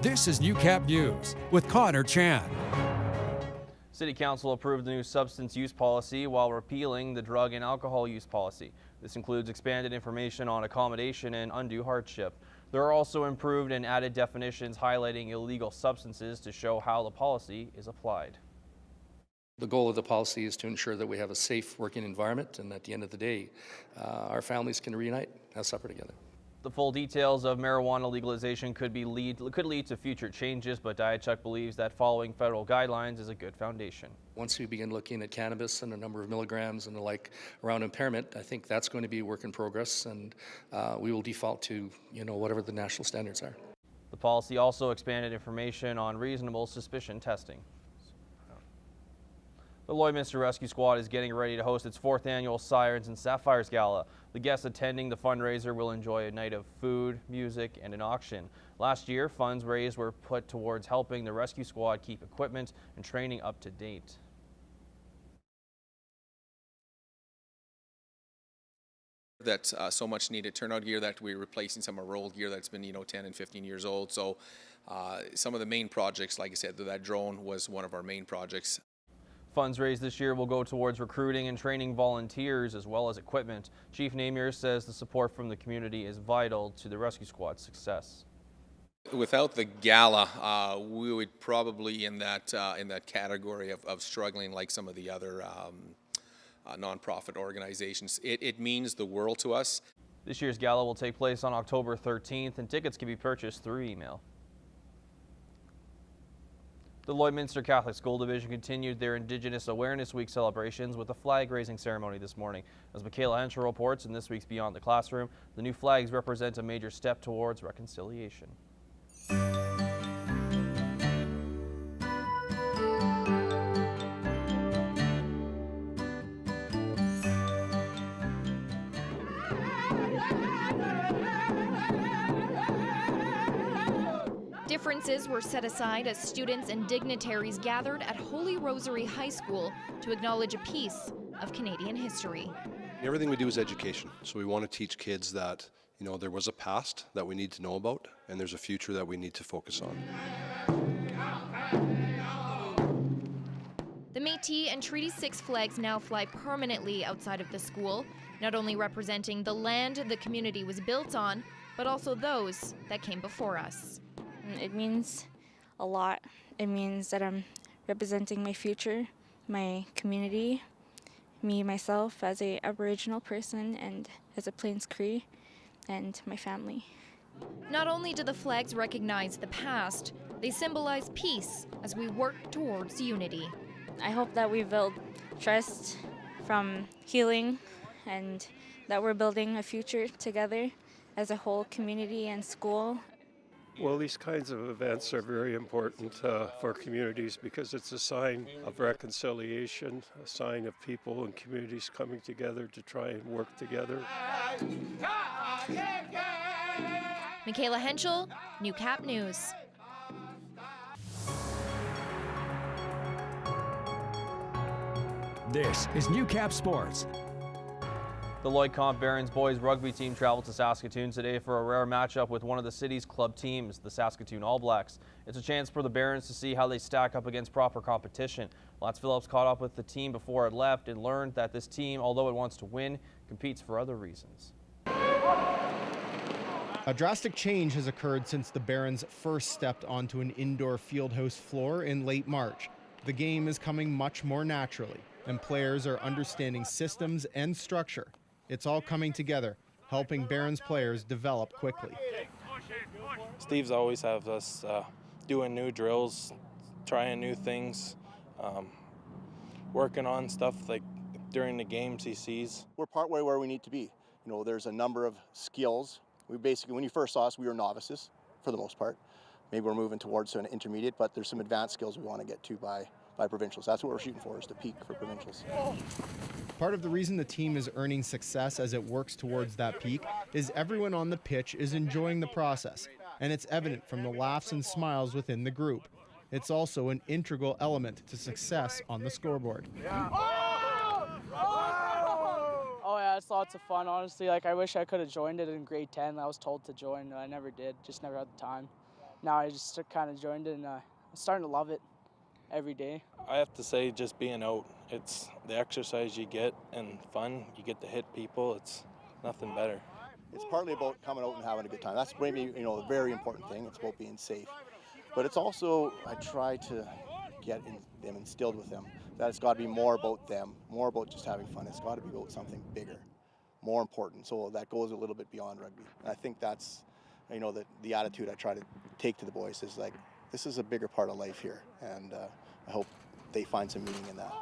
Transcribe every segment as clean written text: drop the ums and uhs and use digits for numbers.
This is Newcap News with Connor Chan. City Council approved the new substance use policy while repealing the drug and alcohol use policy. This includes expanded information on accommodation and undue hardship. There are also improved and added definitions highlighting illegal substances to show how the policy is applied. The goal of the policy is to ensure that we have a safe working environment, and at the end of the day, our families can reunite, have supper together. The full details of marijuana legalization could lead to future changes, but Diachuk believes that following federal guidelines is a good foundation. Once we begin looking at cannabis and a number of milligrams and the like around impairment, I think that's going to be a work in progress, and we will default to whatever the national standards are. The policy also expanded information on reasonable suspicion testing. The Lloydminster Rescue Squad is getting ready to host its 4th annual Sirens and Sapphires Gala. The guests attending the fundraiser will enjoy a night of food, music, and an auction. Last year, funds raised were put towards helping the rescue squad keep equipment and training up to date. That's so much needed turnout gear that we're replacing some of our old gear that's been 10 and 15 years old. So some of the main projects, like I said, that drone was one of our main projects. Funds raised this year will go towards recruiting and training volunteers as well as equipment. Chief Namier says the support from the community is vital to the rescue squad's success. Without the gala, we would probably in that category of struggling like some of the other nonprofit organizations. It means the world to us. This year's gala will take place on October 13th, and tickets can be purchased through email. The Lloydminster Catholic School Division continued their Indigenous Awareness Week celebrations with a flag-raising ceremony this morning. As Michaela Henschel reports in this week's Beyond the Classroom, the new flags represent a major step towards reconciliation. Differences were set aside as students and dignitaries gathered at Holy Rosary High School to acknowledge a piece of Canadian history. Everything we do is education, so we want to teach kids that there was a past that we need to know about, and there's a future that we need to focus on. The Métis and Treaty 6 flags now fly permanently outside of the school, not only representing the land the community was built on, but also those that came before us. It means a lot. It means that I'm representing my future, my community, me, myself as a Aboriginal person and as a Plains Cree, and my family. Not only do the flags recognize the past, they symbolize peace as we work towards unity. I hope that we build trust from healing and that we're building a future together as a whole community and school. Well, these kinds of events are very important for communities because it's a sign of reconciliation, a sign of people and communities coming together to try and work together. Michaela Henschel, Newcap News. This is Newcap Sports. The Lloyd Comp Barons boys rugby team traveled to Saskatoon today for a rare matchup with one of the city's club teams, the Saskatoon All Blacks. It's a chance for the Barons to see how they stack up against proper competition. Lance Phillips caught up with the team before it left and learned that this team, although it wants to win, competes for other reasons. A drastic change has occurred since the Barons first stepped onto an indoor fieldhouse floor in late March. The game is coming much more naturally, and players are understanding systems and structure. It's all coming together, helping Barons players develop quickly. Steve's always have us doing new drills, trying new things, working on stuff like during the games he sees. We're partway where we need to be. There's a number of skills. We basically, when you first saw us, we were novices for the most part. Maybe we're moving towards an intermediate, but there's some advanced skills we want to get to by provincials. That's what we're shooting for, is to peak for provincials. Part of the reason the team is earning success as it works towards that peak is everyone on the pitch is enjoying the process, and it's evident from the laughs and smiles within the group. It's also an integral element to success on the scoreboard. Oh yeah, it's lots of fun, honestly. I wish I could have joined it in grade 10. I was told to join, but I never did, just never had the time. now I just kind of joined it, and I'm starting to love it every day. I have to say, just being out, it's the exercise you get and fun. You get to hit people. It's nothing better. It's partly about coming out and having a good time. That's maybe, a very important thing. It's about being safe. But it's also, I try to get them instilled with them that it's got to be more about them, more about just having fun. It's got to be about something bigger, more important. So that goes a little bit beyond rugby. And I think that's, the attitude I try to take to the boys is like, this is a bigger part of life here. And I hope they find some meaning in that.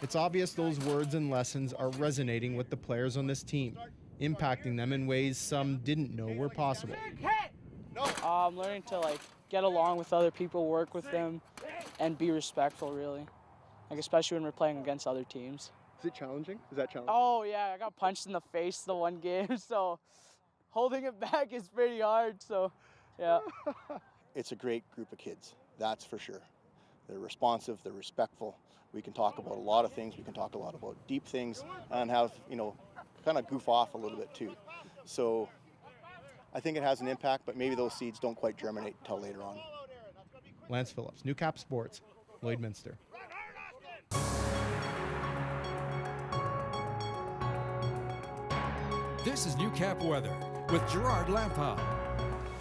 It's obvious those words and lessons are resonating with the players on this team, impacting them in ways some didn't know were possible. I'm learning to get along with other people, work with them, and be respectful, really. Especially when we're playing against other teams. Is it challenging? Is that challenging? Oh yeah, I got punched in the face the one game, so holding it back is pretty hard. So, yeah. It's a great group of kids, that's for sure. They're responsive, they're respectful. We can talk about a lot of things. We can talk a lot about deep things and have, kind of goof off a little bit too. So I think it has an impact, but maybe those seeds don't quite germinate until later on. Lance Phillips, Newcap Sports, Lloydminster. This is Newcap weather with Gerard Lampa.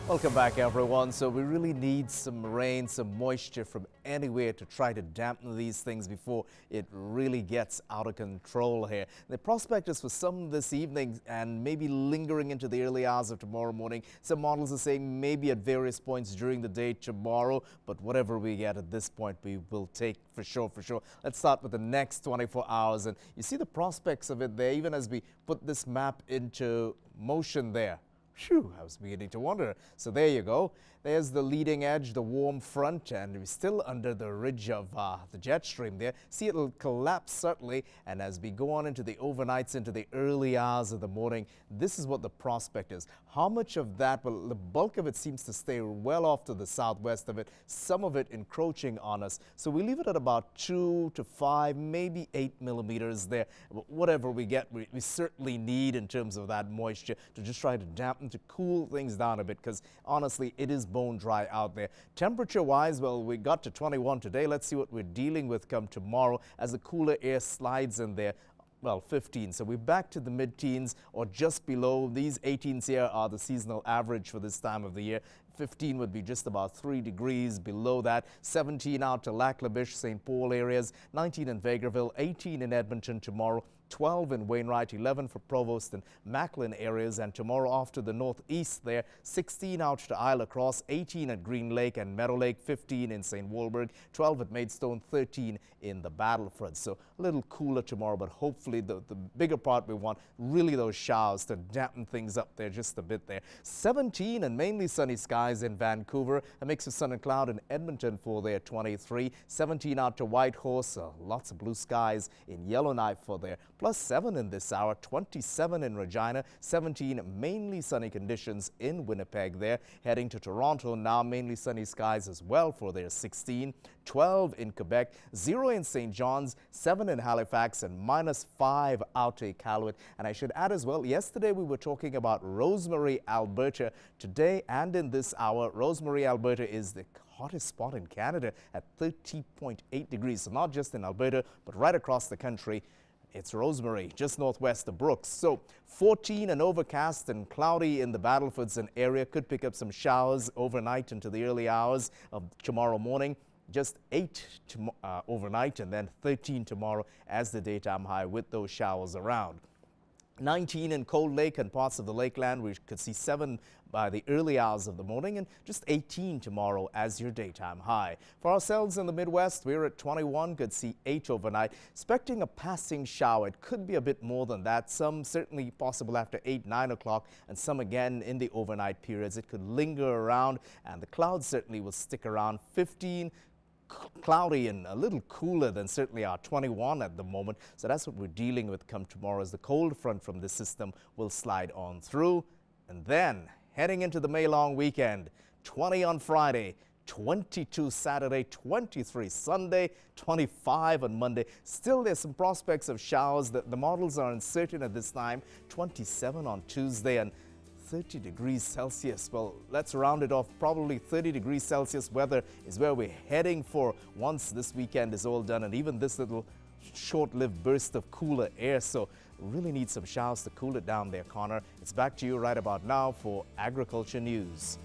Welcome back, everyone. So we really need some rain, some moisture from anywhere to try to dampen these things before it really gets out of control here. The prospect is for some this evening and maybe lingering into the early hours of tomorrow morning. Some models are saying maybe at various points during the day tomorrow, but whatever we get at this point, we will take for sure, for sure. Let's start with the next 24 hours. And you see the prospects of it there, even as we put this map into motion there. Phew, I was beginning to wonder. So there you go. There's the leading edge, the warm front, and we're still under the ridge of the jet stream there. See, it'll collapse certainly, and as we go on into the overnights, into the early hours of the morning, this is what the prospect is. How much of that, well, the bulk of it seems to stay well off to the southwest of it, some of it encroaching on us. So we leave it at about 2 to 5, maybe 8 millimeters there. Whatever we get, we certainly need in terms of that moisture to just try to dampen, to cool things down a bit, because honestly, it is bone dry out there. Temperature-wise, well, we got to 21 today. Let's see what we're dealing with come tomorrow as the cooler air slides in there. Well, 15. So we're back to the mid-teens or just below. These 18s here are the seasonal average for this time of the year. 15 would be just about 3 degrees below that. 17 out to Lac-La-Biche, St. Paul areas. 19 in Vegreville. 18 in Edmonton tomorrow. 12 in Wainwright, 11 for Provost and Macklin areas, and tomorrow off to the northeast there, 16 out to Isle Cross, 18 at Green Lake and Meadow Lake, 15 in St. Walburg, 12 at Maidstone, 13 in the Battleford. So a little cooler tomorrow, but hopefully the bigger part we want, really those showers to dampen things up there just a bit there. 17 and mainly sunny skies in Vancouver, a mix of sun and cloud in Edmonton for their 23, 17 out to Whitehorse, lots of blue skies in Yellowknife for their plus 7 in this hour, 27 in Regina, 17 mainly sunny conditions in Winnipeg there. Heading to Toronto now, mainly sunny skies as well for their 16, 12 in Quebec, 0 in St. John's, 7 in Halifax, and -5 out to Iqaluit. And I should add as well, yesterday we were talking about Rosemary, Alberta. Today and in this hour, Rosemary, Alberta is the hottest spot in Canada at 30.8 degrees. So not just in Alberta, but right across the country. It's Rosemary, just northwest of Brooks. So 14 and overcast and cloudy in the Battlefords and area. Could pick up some showers overnight into the early hours of tomorrow morning. Just 8 overnight and then 13 tomorrow as the daytime high with those showers around. 19 in Cold Lake and parts of the Lakeland. We could see 7 by the early hours of the morning and just 18 tomorrow as your daytime high. For ourselves in the Midwest, we're at 21, could see 8 overnight. Expecting a passing shower. It could be a bit more than that. Some certainly possible after 8, 9 o'clock and some again in the overnight periods. It could linger around and the clouds certainly will stick around. 15 cloudy and a little cooler than certainly our 21 at the moment. So that's what we're dealing with come tomorrow as the cold front from the system will slide on through. And then heading into the May long weekend, 20 on Friday, 22 Saturday, 23 Sunday, 25 on Monday. Still there's some prospects of showers. The models are uncertain at this time. 27 on Tuesday and 30 degrees Celsius. Well, let's round it off. Probably 30 degrees Celsius weather is where we're heading for once this weekend is all done, and even this little short-lived burst of cooler air. So really need some showers to cool it down there, Connor. It's back to you right about now for Agriculture News.